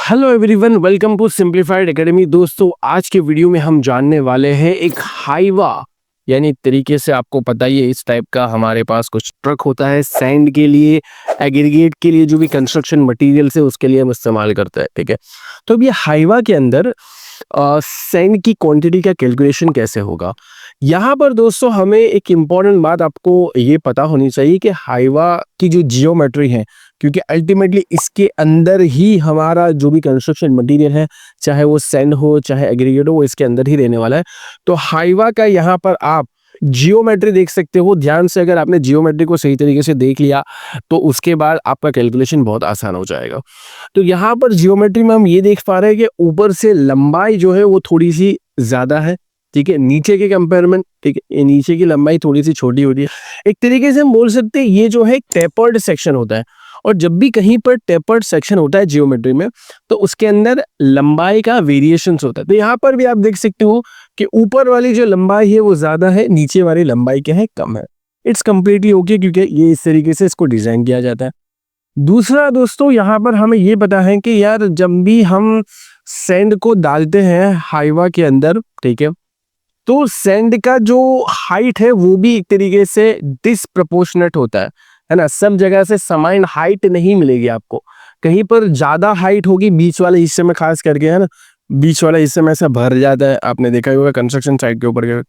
Hello everyone, welcome to Simplified Academy. दोस्तों, आज के वीडियो में हम जानने वाले हैं एक हाईवा यानी तरीके से आपको पता ही है इस टाइप का हमारे पास कुछ ट्रक होता है सैंड के लिए, एग्रीगेट के लिए, जो भी कंस्ट्रक्शन मटेरियल से उसके लिए हम इस्तेमाल करते हैं। ठीक है, तो अब ये हाईवा के अंदर सैंड की क्वांटिटी का कैलकुलेशन कैसे होगा। यहाँ पर दोस्तों हमें एक इम्पॉर्टेंट बात आपको ये पता होनी चाहिए कि हाईवा की जो जियोमेट्री है, क्योंकि अल्टीमेटली इसके अंदर ही हमारा जो भी कंस्ट्रक्शन मटेरियल है, चाहे वो सैंड हो चाहे एग्रीगेट हो, वो इसके अंदर ही रहने वाला है। तो हाईवा का यहाँ पर आप जियोमेट्री देख सकते हो। ध्यान से अगर आपने जियोमेट्री को सही तरीके से देख लिया तो उसके बाद आपका कैलकुलेशन बहुत आसान हो जाएगा। तो यहाँ पर जियोमेट्री में हम ये देख पा रहे हैं कि ऊपर से लंबाई जो है वो थोड़ी सी ज्यादा है, ठीक है, नीचे के कंपेयर में। ठीक है, ये नीचे की लंबाई थोड़ी सी छोटी होती है। एक तरीके से हम बोल सकते हैं ये जो है टेपर्ड सेक्शन होता है, और जब भी कहीं पर टेपर्ड सेक्शन होता है जियोमेट्री में तो उसके अंदर लंबाई का वेरिएशंस होता है। तो यहाँ पर भी आप देख सकते हो कि ऊपर वाली जो लंबाई है वो ज्यादा है, नीचे वाली लंबाई क्या है, कम है। इट्स कंप्लीटली ओके, क्योंकि ये इस तरीके से इसको डिजाइन किया जाता है। दूसरा दोस्तों, यहाँ पर हमें ये पता है कि यार जब भी हम सैंड को डालते हैं हाईवा के अंदर, ठीक है, तो सैंड का जो हाइट है वो भी एक तरीके से डिसप्रपोर्शनेट होता है ना। सब जगह से समान हाइट नहीं मिलेगी आपको, कहीं पर ज्यादा हाइट होगी बीच वाले हिस्से में, खास करके, है ना। बीच वाले हिस्से में ऐसा भर जाता है, आपने देखा ही होगा कंस्ट्रक्शन साइट के ऊपर।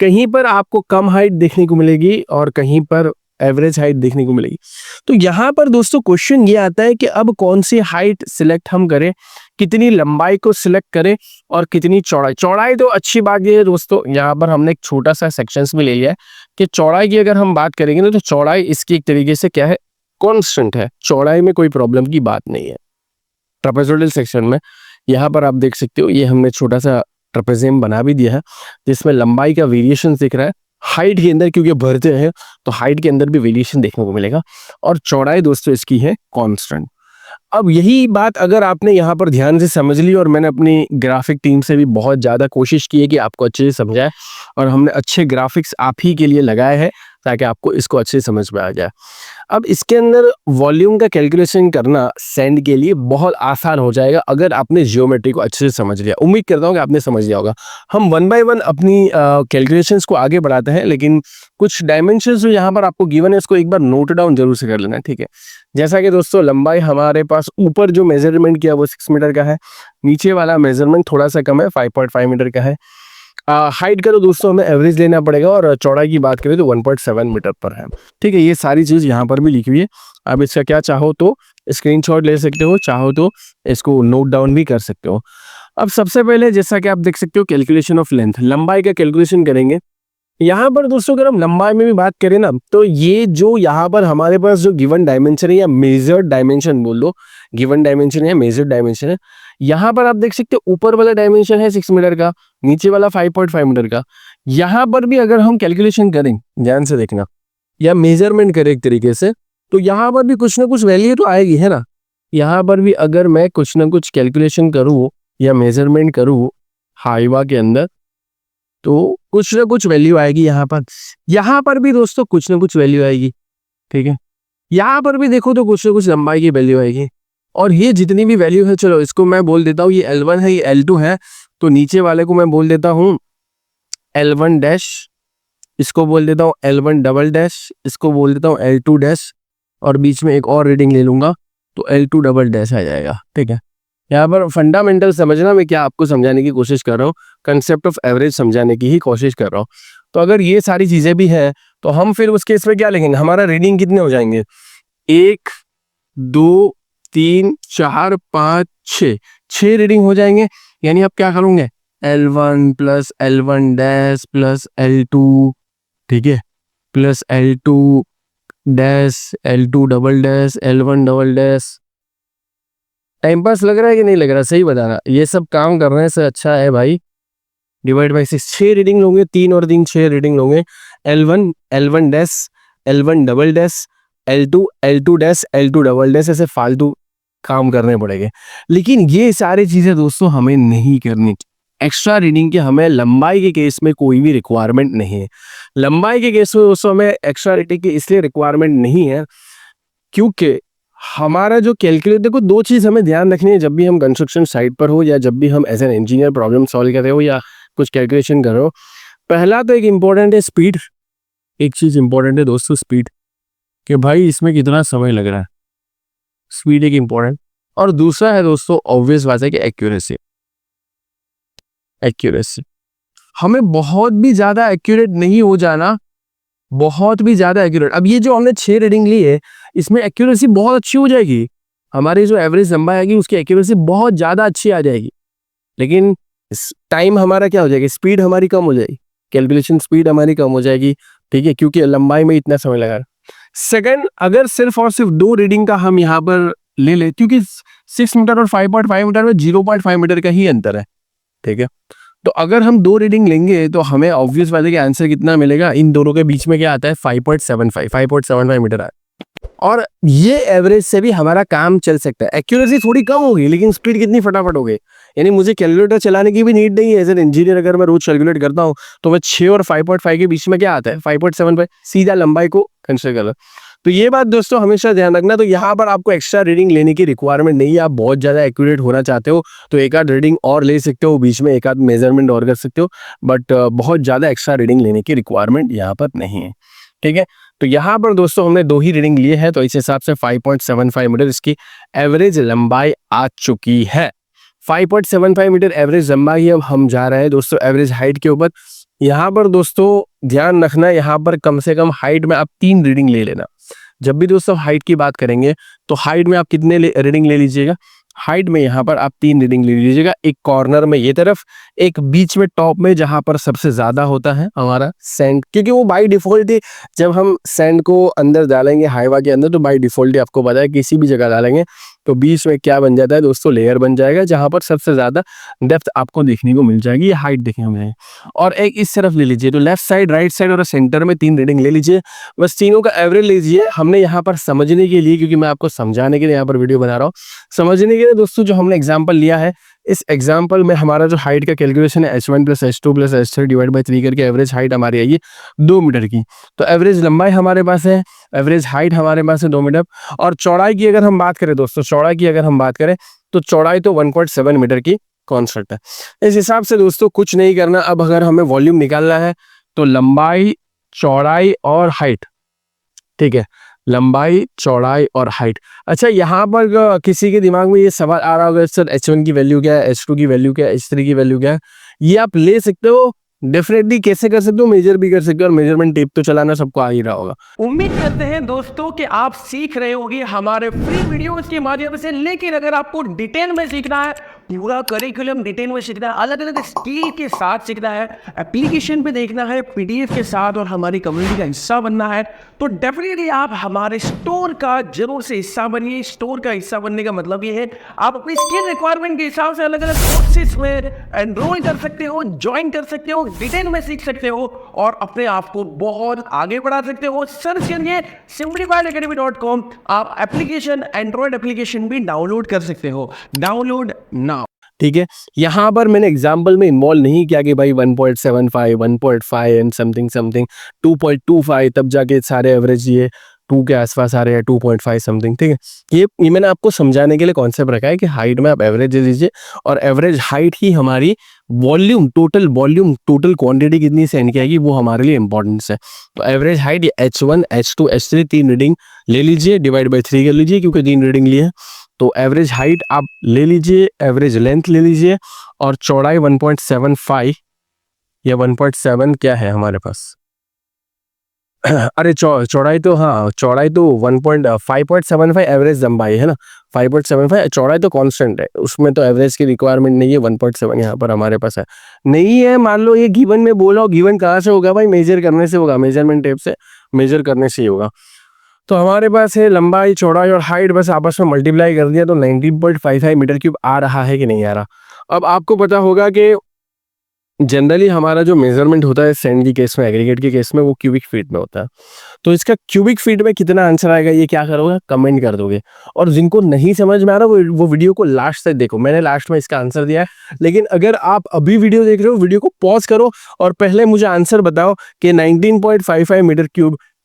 कहीं पर आपको कम हाइट देखने को मिलेगी और कहीं पर एवरेज हाइट देखने को मिलेगी। तो यहाँ पर दोस्तों क्वेश्चन ये आता है कि अब कौन सी हाइट सिलेक्ट हम करें, कितनी लंबाई को सिलेक्ट करें और कितनी चौड़ाई। चौड़ाई तो अच्छी बात ये है दोस्तों, यहाँ पर हमने एक छोटा सा सेक्शंस में ले लिया है कि चौड़ाई की अगर हम बात करेंगे ना तो चौड़ाई इसकी एक तरीके से क्या है, कांस्टेंट है। चौड़ाई में कोई प्रॉब्लम की बात नहीं है। ट्रापेजोइडल सेक्शन में यहाँ पर आप देख सकते हो, ये हमने छोटा सा ट्रापेजियम बना भी दिया है जिसमें लंबाई का वेरिएशन दिख रहा है। हाइट के अंदर क्योंकि भरते हैं तो हाइट के अंदर भी वेरिएशन देखने को मिलेगा, और चौड़ाई दोस्तों इसकी है कांस्टेंट। अब यही बात अगर आपने यहाँ पर ध्यान से समझ ली, और मैंने अपनी ग्राफिक टीम से भी बहुत ज़्यादा कोशिश की है कि आपको अच्छे से समझाए, और हमने अच्छे ग्राफिक्स आप ही के लिए लगाए हैं ताकि आपको इसको अच्छे से समझ में आ जाए। अब इसके अंदर वॉल्यूम का कैलकुलेशन करना सैंड के लिए बहुत आसान हो जाएगा अगर आपने जियोमेट्री को अच्छे से समझ लिया। उम्मीद करता हूँ कि आपने समझ लिया होगा। हम वन बाय वन अपनी कैलकुलेशंस को आगे बढ़ाते हैं, लेकिन कुछ डायमेंशंस जो यहाँ पर आपको गिवन है उसको एक बार नोट डाउन जरूर से कर लेना, ठीक है। जैसा कि दोस्तों लंबाई हमारे पास ऊपर जो मेजरमेंट किया वो 6 मीटर का है, नीचे वाला मेजरमेंट थोड़ा सा कम है, 5.5 मीटर का है। हाइट का तो दोस्तों हमें एवरेज लेना पड़ेगा, और चौड़ाई की बात करें तो 1.7 मीटर पर है, ठीक है। ये सारी चीज यहाँ पर भी लिखी हुई है। अब इसका क्या चाहो तो स्क्रीनशॉट ले सकते हो, चाहो तो इसको नोट डाउन भी कर सकते हो। अब सबसे पहले जैसा कि आप देख सकते हो कैलकुलेशन ऑफ लेंथ, लंबाई का कैलकुलेशन करेंगे। यहाँ पर दोस्तों अगर हम लंबाई में भी बात करें ना तो ये जो यहाँ पर हमारे पास जो गिवन डायमेंशन है या मेजर्ड डायमेंशन बोल दो, गिवन डायमेंशन है मेजर्ड डायमेंशन है, यहाँ पर आप देख सकते हो ऊपर वाला डायमेंशन है 6 मीटर का, नीचे वाला 5.5 मीटर का। यहाँ पर भी अगर हम कैलकुलेशन करें, ध्यान से देखना, या मेजरमेंट करें एक तरीके से, तो यहाँ पर भी कुछ ना कुछ वैल्यू तो आएगी, है ना। यहाँ पर भी अगर मैं कुछ ना कुछ कैलकुलेशन करूँ या मेजरमेंट करूँ हाईवा के अंदर तो कुछ ना कुछ वैल्यू आएगी। यहाँ पर भी दोस्तों कुछ ना कुछ वैल्यू आएगी, ठीक है। यहाँ पर भी देखो तो कुछ ना कुछ लंबाई की वैल्यू आएगी, और ये जितनी भी वैल्यू है, चलो इसको मैं बोल देता हूँ ये L1 है, ये L2 है, तो नीचे वाले को मैं बोल देता हूँ L1 डैश, इसको बोल देता हूँ L1 डबल डैश, इसको बोल देता हूँ L2 डैश, और बीच में एक और रीडिंग ले लूंगा तो L2 डबल डैश आ जाएगा, ठीक है। यहाँ पर फंडामेंटल समझना, मैं क्या आपको समझाने की कोशिश कर रहा हूँ, कंसेप्ट ऑफ एवरेज समझाने की ही कोशिश कर रहा हूँ। तो अगर ये सारी चीजें भी हैं तो हम फिर उसके इसमें क्या लिखेंगे, हमारा रीडिंग कितने हो जाएंगे, 1 2 3 4 5 6 रीडिंग हो जाएंगे। यानी आप क्या करोगे, L1 plus L1 dash plus L2, ठीक है, plus L2 dash, L2 double dash, L1 double dash. Time pass लग रहा है कि नहीं लग रहा, सही बताना। ये सब काम करने से अच्छा है भाई डिवाइड बाई 6, 6 रीडिंग लोगे, 3 और 3 6 रीडिंग लोगे। L1 L1 dash, L1 double dash, L2 L2 dash, L2 double dash, ऐसे फालतू काम करने पड़ेंगे। लेकिन ये सारी चीजें दोस्तों हमें नहीं करनी। एक्स्ट्रा रीडिंग की हमें लंबाई के केस में कोई भी रिक्वायरमेंट नहीं है। लंबाई के केस में दोस्तों हमें एक्स्ट्रा रीडिंग की इसलिए रिक्वायरमेंट नहीं है क्योंकि हमारा जो कैलकुलेट, देखो दो चीज़ हमें ध्यान रखनी है जब भी हम कंस्ट्रक्शन साइट पर हो या जब भी हम as an engineer problem solve कर रहे हो या कुछ कैलकुलेशन कर रहे हो। पहला तो एक इम्पॉर्टेंट है स्पीड। एक चीज़ इम्पॉर्टेंट है दोस्तों, स्पीड, कि भाई इसमें कितना समय लग रहा है। स्पीड एक इम्पॉर्टेंट। और दूसरा है दोस्तों, ऑब्वियस बात है कि एक्यूरेसी। एक्यूरेसी, हमें बहुत भी ज़्यादा एक्यूरेट नहीं हो जाना, बहुत भी ज़्यादा एक्यूरेट। अब ये जो हमने 6 रीडिंग ली है, इसमें एक्यूरेसी बहुत अच्छी हो जाएगी। हमारी जो एवरेज लंबाई आएगी उसकी एक्यूरेसी बहुत ज़्यादा अच्छी आ जाएगी। लेकिन टाइम हमारा क्या हो जाएगा, स्पीड हमारी कम हो जाएगी, कैलकुलेशन स्पीड हमारी कम हो जाएगी। ठीक है, क्योंकि लंबाई में इतना समय लगा। सेकंड, अगर सिर्फ और सिर्फ 2 रीडिंग का हम यहाँ पर ले ले, क्योंकि 6 मीटर और 5.5 मीटर में 0.5 मीटर का ही अंतर है। ठीक है, तो अगर हम 2 रीडिंग लेंगे तो हमें ऑब्वियस बात है कि आंसर कितना मिलेगा, इन दोनों के बीच में क्या आता है, 5.75 मीटर आता है। और ये एवरेज से भी हमारा काम चल सकता है। एक्यूरेसी थोड़ी कम होगी लेकिन स्पीड कितनी फटाफट हो गई। यानी मुझे कैलकुलेटर चलाने की भी नीड नहीं है। एज एन इंजीनियर अगर मैं रोज कैलकुलेट करता हूँ तो मैं 6 और 5.5 के बीच में क्या आता है, 5.75, सीधा लंबाई को कंसिडर कर। तो ये बात दोस्तों हमेशा ध्यान रखना। तो यहाँ पर आपको एक्स्ट्रा रीडिंग लेने की रिक्वायरमेंट नहीं है। आप बहुत ज़्यादा एक्यूरेट होना चाहते हो तो एक आध रीडिंग और ले सकते हो, बीच में एक आध मेजरमेंट और कर सकते हो, बट बहुत ज़्यादा एक्स्ट्रा रीडिंग लेने की रिक्वायरमेंट यहाँ पर नहीं है। ठीक है, तो यहाँ पर दोस्तों हमने 2 ही रीडिंग लिए हैं, तो इस हिसाब से 5.75 मीटर इसकी एवरेज लंबाई आ चुकी है। 5.75 मीटर एवरेज लंबाई। अब हम जा रहे हैं दोस्तों एवरेज हाइट के ऊपर। यहाँ पर दोस्तों ध्यान रखना, यहाँ पर कम से कम हाइट में आप 3 रीडिंग ले लेना। जब भी दोस्तों हाइट की बात करेंगे तो हाइट में आप कितने रीडिंग ले लीजिएगा, हाइट में यहाँ पर आप 3 रीडिंग ले लीजिएगा। एक कॉर्नर में ये तरफ, एक बीच में टॉप में जहां पर सबसे ज्यादा होता है हमारा सैंड, क्योंकि वो बाय डिफॉल्ट ही जब हम सैंड को अंदर डालेंगे हाइवा के अंदर तो बाय डिफॉल्ट ही आपको पता है किसी भी जगह डालेंगे तो बीच में क्या बन जाता है दोस्तों, लेयर बन जाएगा जहां पर सबसे ज्यादा डेप्थ आपको देखने को मिल जाएगी, हाइट देखने को मिलेगी। और एक इस तरफ ले लीजिए, तो लेफ्ट साइड, राइट साइड और सेंटर में 3 रीडिंग ले लीजिए। बस तीनों का एवरेज लीजिए। हमने यहाँ पर समझने के लिए, क्योंकि मैं आपको समझाने के लिए यहाँ पर वीडियो बना रहा हूँ, समझने के लिए दोस्तों जो हमने एग्जाम्पल लिया है, इस एग्जाम्पल में हमारा जो हाइट का कैलकुलेशन है h1 + h2 + h3 divide by 3 करके एवरेज हाइट हमारी आई है 2 मीटर की। तो एवरेज लंबाई हमारे पास है, एवरेज हाइट हमारे पास है 2 मीटर। और चौड़ाई की अगर हम बात करें दोस्तों, चौड़ाई की अगर हम बात करें तो चौड़ाई तो 1.7 मीटर की कॉन्स्टेंट है। इस हिसाब से दोस्तों कुछ नहीं करना। अब अगर हमें वॉल्यूम निकालना है तो लंबाई, चौड़ाई और हाइट। ठीक है, लंबाई, चौड़ाई और हाइट। अच्छा, यहाँ पर किसी के दिमाग में ये सवाल आ रहा होगा, सर h1 की वैल्यू क्या है, h2 की वैल्यू क्या है, h3 की वैल्यू क्या है। ये आप ले सकते हो डेफिनेटली। कैसे कर सकते हो, मेजर भी कर सकते हो, और मेजरमेंट टेप तो चलाना सबको आ ही रहा होगा। उम्मीद करते हैं दोस्तों कि आप सीख रहे होंगे हमारे फ्री वीडियोस के माध्यम से। लेकिन अगर आपको डिटेल में सीखना है, पूरा करिकुलम डिटेल में सीखना है, अलग अलग स्किल के साथ सीखना है, एप्लीकेशन पे देखना है, पीडीएफ के साथ, और हमारी कम्युनिटी का हिस्सा बनना है, तो डेफिनेटली आप हमारे स्टोर का जरूर से हिस्सा बनिए। स्टोर का हिस्सा बनने का मतलब ये है आप अपनी स्किल रिक्वायरमेंट के हिसाब से अलग अलग कोर्सेज में एनरोल कर सकते हो, ज्वाइन कर सकते हो, डिटेल में सीख सकते हो और अपने आप को बहुत आगे बढ़ा सकते हो। सर्च करिए simplifiedacademy.com। आप एप्लीकेशन, एंड्रॉइड एप्लीकेशन भी डाउनलोड कर सकते हो। Download now. ठीक है, यहाँ पर मैंने एग्जाम्पल में इन्वॉल्व नहीं किया कि भाई 1.75, 1.5 एंड समथिंग समथिंग, 2.25, तब जाके सारे एवरेज ये 2 के आसपास आ रहे हैं, 2.5 समथिंग। ठीक है, ये मैंने आपको समझाने के लिए कॉन्सेप्ट रखा है कि हाइट में आप एवरेज दे दीजिए, और एवरेज हाइट ही हमारी वॉल्यूम, टोटल क्वांटिटी कितनी सेंड की आएगी वो हमारे लिए इंपॉर्टेंस है। तो एवरेज हाइट ये h1, h2, h3 3 रीडिंग ले लीजिए, डिवाइड बाई 3 कर लीजिए क्योंकि 3 रीडिंग लिए है। तो एवरेज हाइट आप ले लीजिए, एवरेज लेंथ ले लीजिए, और चौड़ाई 1.75 या 1.7 क्या है हमारे पास अरे चौड़ाई तो, हाँ चौड़ाई तो 5.75 एवरेज लंबाई है ना, 5.75। चौड़ाई तो कांस्टेंट है, उसमें तो एवरेज की रिक्वायरमेंट नहीं है। 1.7 यहाँ पर हमारे पास है, नहीं है। मान लो ये गिवन में बोला हो, गिवन कहाँ से होगा भाई, मेजर करने से होगा, मेजरमेंट टेप से मेजर करने से ही होगा। तो हमारे पास है लंबाई, चौड़ाई और हाइट, बस आपस में मल्टीप्लाई कर दिया तो 19.55 मीटर क्यूब आ रहा है कि नहीं आ रहा। अब आपको पता होगा कि जनरली हमारा जो मेजरमेंट होता है सैंड की केस में, एग्रीगेट के केस में, वो क्यूबिक फीट में होता है। तो इसका क्यूबिक फीट में कितना आंसर आएगा ये क्या करोगे, कमेंट कर दोगे। और जिनको नहीं समझ में आ रहा वो वीडियो को लास्ट तक देखो, मैंने लास्ट में इसका आंसर दिया है। लेकिन अगर आप अभी वीडियो देख रहे हो, वीडियो को पॉज करो और पहले मुझे आंसर बताओ कि 19.55 मीटर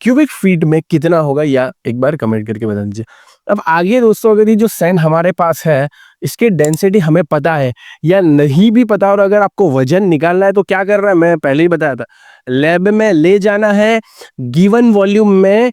क्यूबिक फीट में कितना होगा, या एक बार कमेंट करके बता दीजिए। अब आगे दोस्तों अगर ये जो सैंड हमारे पास है इसकी डेंसिटी हमें पता है या नहीं भी पता, और अगर आपको वजन निकालना है तो क्या करना है, मैं पहले ही बताया था, लैब में ले जाना है, गिवन वॉल्यूम में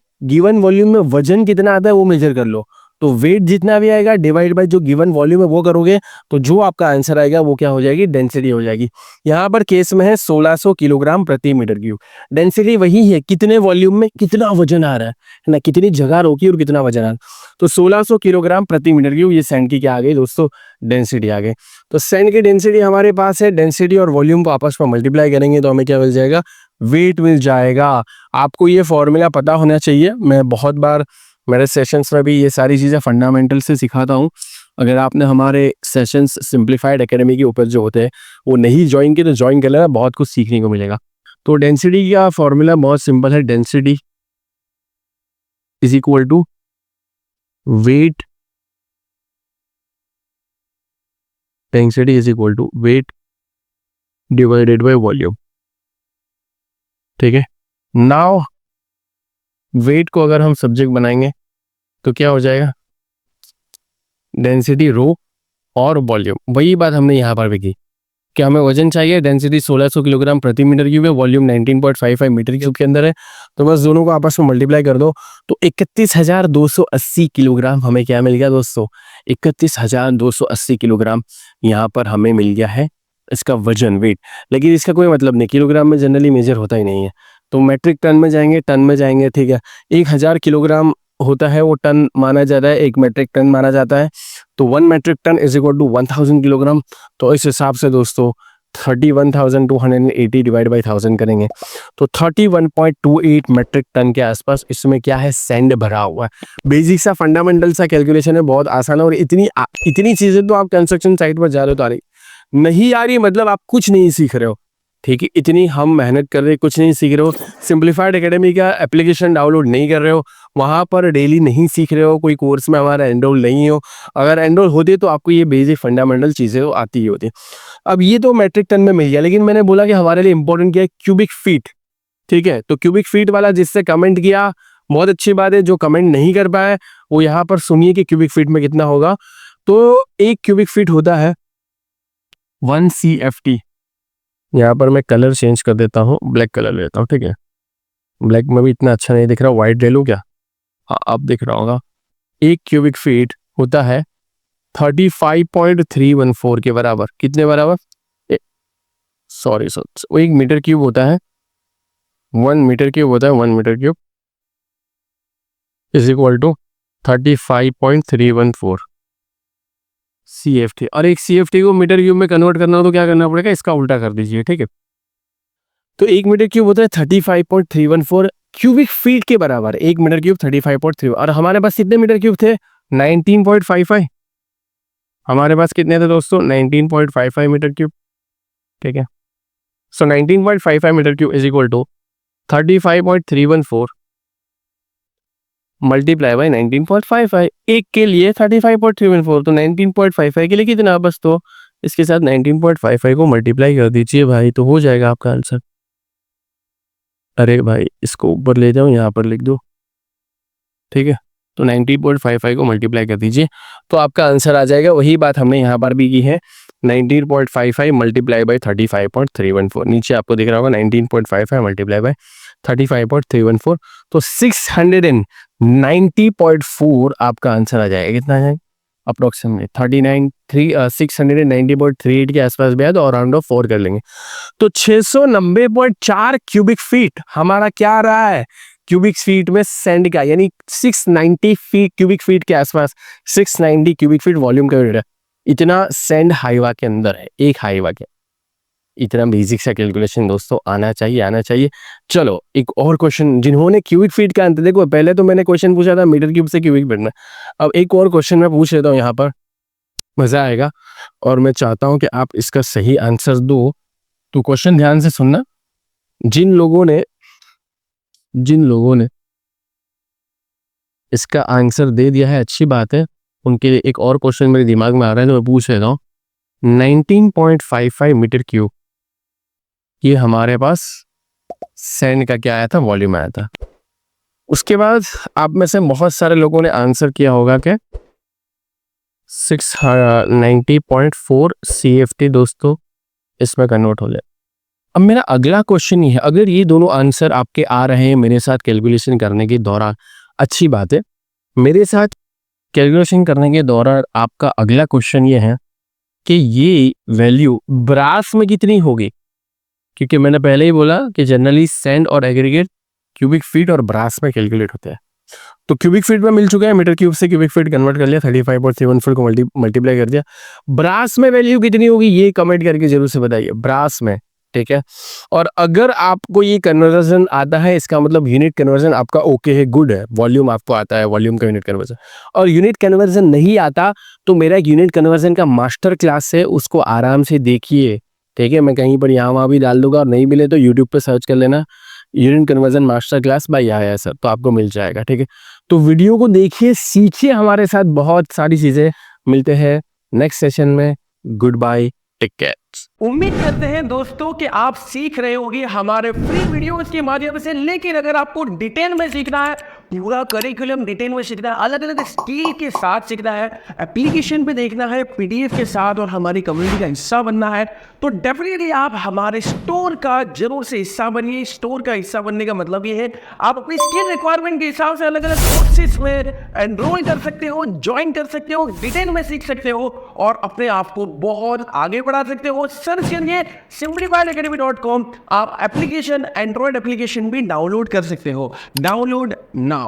वजन कितना आता है वो मेजर कर लो, तो वेट जितना भी आएगा डिवाइड बाय जो गिवन वॉल्यूम है वो करोगे तो जो आपका आंसर आएगा वो क्या हो जाएगी, डेंसिटी हो जाएगी। यहाँ पर केस में है 1600 किलोग्राम प्रति मीटर क्यूब। डेंसिटी वही है कितने वॉल्यूम में कितना वजन आ रहा है ना, कितनी जगह रोकी और कितना वजन आ रहा है। तो 1600 किलोग्राम प्रति मीटर क्यूब ये सैंड की क्या आ गई दोस्तों, डेंसिटी आ गई। तो सैंड की डेंसिटी हमारे पास है, डेंसिटी और वॉल्यूम को आपस में मल्टीप्लाई करेंगे तो हमें क्या मिल जाएगा, वेट मिल जाएगा। आपको ये फॉर्मूला पता होना चाहिए, मैं बहुत बार मेरे सेशंस में भी ये सारी चीज़ें फंडामेंटल से सिखाता हूँ। अगर आपने हमारे सेशंस सिंप्लीफाइड एकेडमी के ऊपर जो होते हैं वो नहीं ज्वाइन किए तो ज्वाइन कर लेना, बहुत कुछ सीखने को मिलेगा। तो डेंसिटी का फॉर्मूला बहुत सिंपल है, density is equal to weight, density is equal to weight divided by volume. ठीक है, नाउ वेट को अगर हम सब्जेक्ट बनाएंगे तो क्या हो जाएगा, डेंसिटी रो और वॉल्यूम, वही बात हमने यहाँ पर भी की कि हमें वजन चाहिए, डेंसिटी 1600 किलोग्राम प्रति मीटर क्यूब है, वॉल्यूम 19.55 मीटर क्यूब के अंदर है, तो बस दोनों को आपस में मल्टीप्लाई कर दो तो 31,280 किलोग्राम हमें क्या मिल गया दोस्तों, 31,280 किलोग्राम यहाँ पर हमें मिल गया है इसका वजन, वेट। लेकिन इसका कोई मतलब नहीं, किलोग्राम में जनरली मेजर होता ही नहीं है, तो मेट्रिक टन में जाएंगे, ठीक है। 1000 किलोग्राम होता है वो टन माना जाता है, 1 मेट्रिक टन माना जाता है, तो 1 metric ton is equal to 1000 kilogram. तो इस हिसाब से दोस्तों 31,280 डिवाइड बाई 1000 करेंगे तो 31.28 मेट्रिक टन के आसपास इसमें क्या है, सैंड भरा हुआ है। बेसिक सा फंडामेंटल सा कैलकुलेशन है, बहुत आसान है। और इतनी चीजें तो आप कंस्ट्रक्शन साइट पर जा रहे हो तो नहीं आ रही, मतलब आप कुछ नहीं सीख रहे हो, ठीक है। इतनी हम मेहनत कर रहे हैं, कुछ नहीं सीख रहे हो, सिंप्लीफाइड एकेडमी का एप्लीकेशन डाउनलोड नहीं कर रहे हो, वहाँ पर डेली नहीं सीख रहे हो, कोई कोर्स में हमारा एनरोल नहीं हो। अगर एनरोल होते तो आपको ये बेसिक फंडामेंटल चीज़ें तो आती ही होती। अब ये तो मैट्रिक टन में मिल गया, लेकिन मैंने बोला कि हमारे लिए इंपॉर्टेंट क्या है, क्यूबिक फीट, ठीक है। तो क्यूबिक फीट वाला जिससे कमेंट किया बहुत अच्छी बात है, जो कमेंट नहीं कर पाए वो यहाँ पर सुनिए कि क्यूबिक फीट में कितना होगा। तो एक क्यूबिक फीट होता है 1 CFT। यहाँ पर मैं कलर चेंज कर देता हूँ, ब्लैक कलर लेता हूँ, ठीक है। ब्लैक में भी इतना अच्छा नहीं दिख रहा, व्हाइट ले लूँ क्या, हाँ अब दिख रहा होगा। एक क्यूबिक फीट होता है 35.314 के बराबर, कितने बराबर, सॉरी सर, वो 1 मीटर क्यूब होता है, 1 मीटर क्यूब होता है, 1 metre cube is equal to 35.314 CFT। और एक CFT को मीटर क्यूब में कन्वर्ट करना हो तो क्या करना पड़ेगा, इसका उल्टा कर दीजिए, ठीक है। तो 1 मीटर क्यूब होता है 35.314 क्यूबिक फीट के बराबर, 1 मीटर क्यूब 35.3। और हमारे पास कितने मीटर क्यूब थे, 19.55। हमारे पास कितने थे दोस्तों, 19.55 मीटर क्यूब, ठीक है। So 19.55 metre cube is equal to 35.314 multiply by 19.55। एक के लिए 35.314 तो 19.55 के लिए कितना, बस तो इसके साथ 19.55 को मल्टीप्लाई कर दीजिए भाई, तो हो जाएगा आपका आंसर। अरे भाई इसको ऊपर ले जाओ, यहाँ पर लिख दो, ठीक है। तो 19.55 को मल्टीप्लाई कर दीजिए तो आपका आंसर आ जाएगा। वही बात हमने यहाँ पर भी की है, 19.55 मल्टीप्लाई बाई 35.314। नीचे आपको दिख रहा होगा 19.55 मल्टीप्लाई बाई 35.314, तो 690.4 आपका आंसर आ जाएगा। कितना आ जाएगा, अप्रोक्सीमेटली 690.38 के आसपास भी है, तो और राउंड ऑफ 4 कर लेंगे तो 690.4 क्यूबिक फीट हमारा क्या आ रहा है, क्यूबिक फीट में सैंड का, यानी 690 फीट क्यूबिक फीट के आसपास, 690 क्यूबिक फीट वॉल्यूम का यूनिट है। इतना सैंड हाईवा के अंदर है, एक हाईवा के। इतना बेसिक सा कैलकुलेशन दोस्तों आना चाहिए। चलो एक और क्वेश्चन, जिन्होंने क्यूबिक फीट का आंसर, देखो पहले तो मैंने क्वेश्चन पूछा था मीटर क्यूब से क्यूबिक फीट में, अब एक और क्वेश्चन मैं पूछ लेता हूँ, यहाँ पर मजा आएगा और मैं चाहता हूँ कि आप इसका सही आंसर दो। तो क्वेश्चन ध्यान से सुनना, जिन लोगों ने इसका आंसर दे दिया है अच्छी बात है, उनके लिए एक और क्वेश्चन मेरे दिमाग में आ रहा है तो मैं पूछ लेता हूँ। 19.55 मीटर क्यूब ये हमारे पास सैंड का क्या आया था, वॉल्यूम आया था। उसके बाद आप में से बहुत सारे लोगों ने आंसर किया होगा कि 690.4 CFT दोस्तों इसमें कन्वर्ट हो जाए। अब मेरा अगला क्वेश्चन ये है, अगर ये दोनों आंसर आपके आ रहे हैं मेरे साथ कैलकुलेशन करने के दौरान, अच्छी बात है। मेरे साथ कैलकुलेशन करने के दौरान आपका अगला क्वेश्चन ये है कि ये वैल्यू ब्रास में कितनी होगी, क्योंकि मैंने पहले ही बोला कि जनरली सैंड और एग्रीगेट क्यूबिक फीट और ब्रास में कैलकुलेट होते हैं। तो क्यूबिक फीट में मिल चुका है, मीटर क्यूब से क्यूबिक फीट कन्वर्ट कर लिया, 35.74 को मल्टीप्लाई कर दिया। ब्रास में वैल्यू कितनी होगी ये कमेंट करके जरूर से बताइए, ब्रास में, ठीक है। और अगर आपको ये कन्वर्जन आता है, इसका मतलब यूनिट कन्वर्जन आपका ओके है, गुड है, वॉल्यूम आपको आता है, वॉल्यूम का यूनिट कन्वर्जन। और यूनिट कन्वर्जन नहीं आता तो मेरा एक यूनिट कन्वर्जन का मास्टर क्लास है, उसको आराम से देखिए, ठीक है। मैं कहीं पर यहाँ वहाँ भी डाल दूंगा, और नहीं मिले तो यूट्यूब पे सर्च कर लेना unit conversion master class by याया सर, तो आपको मिल जाएगा, ठीक है। तो वीडियो को देखिए, सीखिए हमारे साथ बहुत सारी चीजें। मिलते हैं नेक्स्ट सेशन में, गुड बाय, टेक केयर। उम्मीद करते हैं दोस्तों कि आप सीख रहे होंगे हमारे फ्री वीडियोस के माध्यम से। लेकिन अगर आपको डिटेल में सीखना है, पूरा करिकुलम डिटेल में सीखना है, अलग अलग स्किल के साथ सीखना है, एप्लीकेशन पे देखना है, पीडीएफ के साथ, और हमारी कम्युनिटी का हिस्सा बनना है, तो डेफिनेटली आप हमारे स्टोर का जरूर से हिस्सा बनिए। स्टोर का हिस्सा बनने का मतलब ये है आप अपनी स्किल रिक्वायरमेंट के हिसाब से अलग अलग कोर्सेज में एनरोल कर सकते हो, ज्वाइन कर सकते हो, डिटेल में सीख सकते हो, और अपने आप को बहुत आगे बढ़ा सकते हो। सर्च करिए simplifiedacademy.com। आप एप्लीकेशन, एंड्रॉइड एप्लीकेशन भी डाउनलोड कर सकते हो। Download now.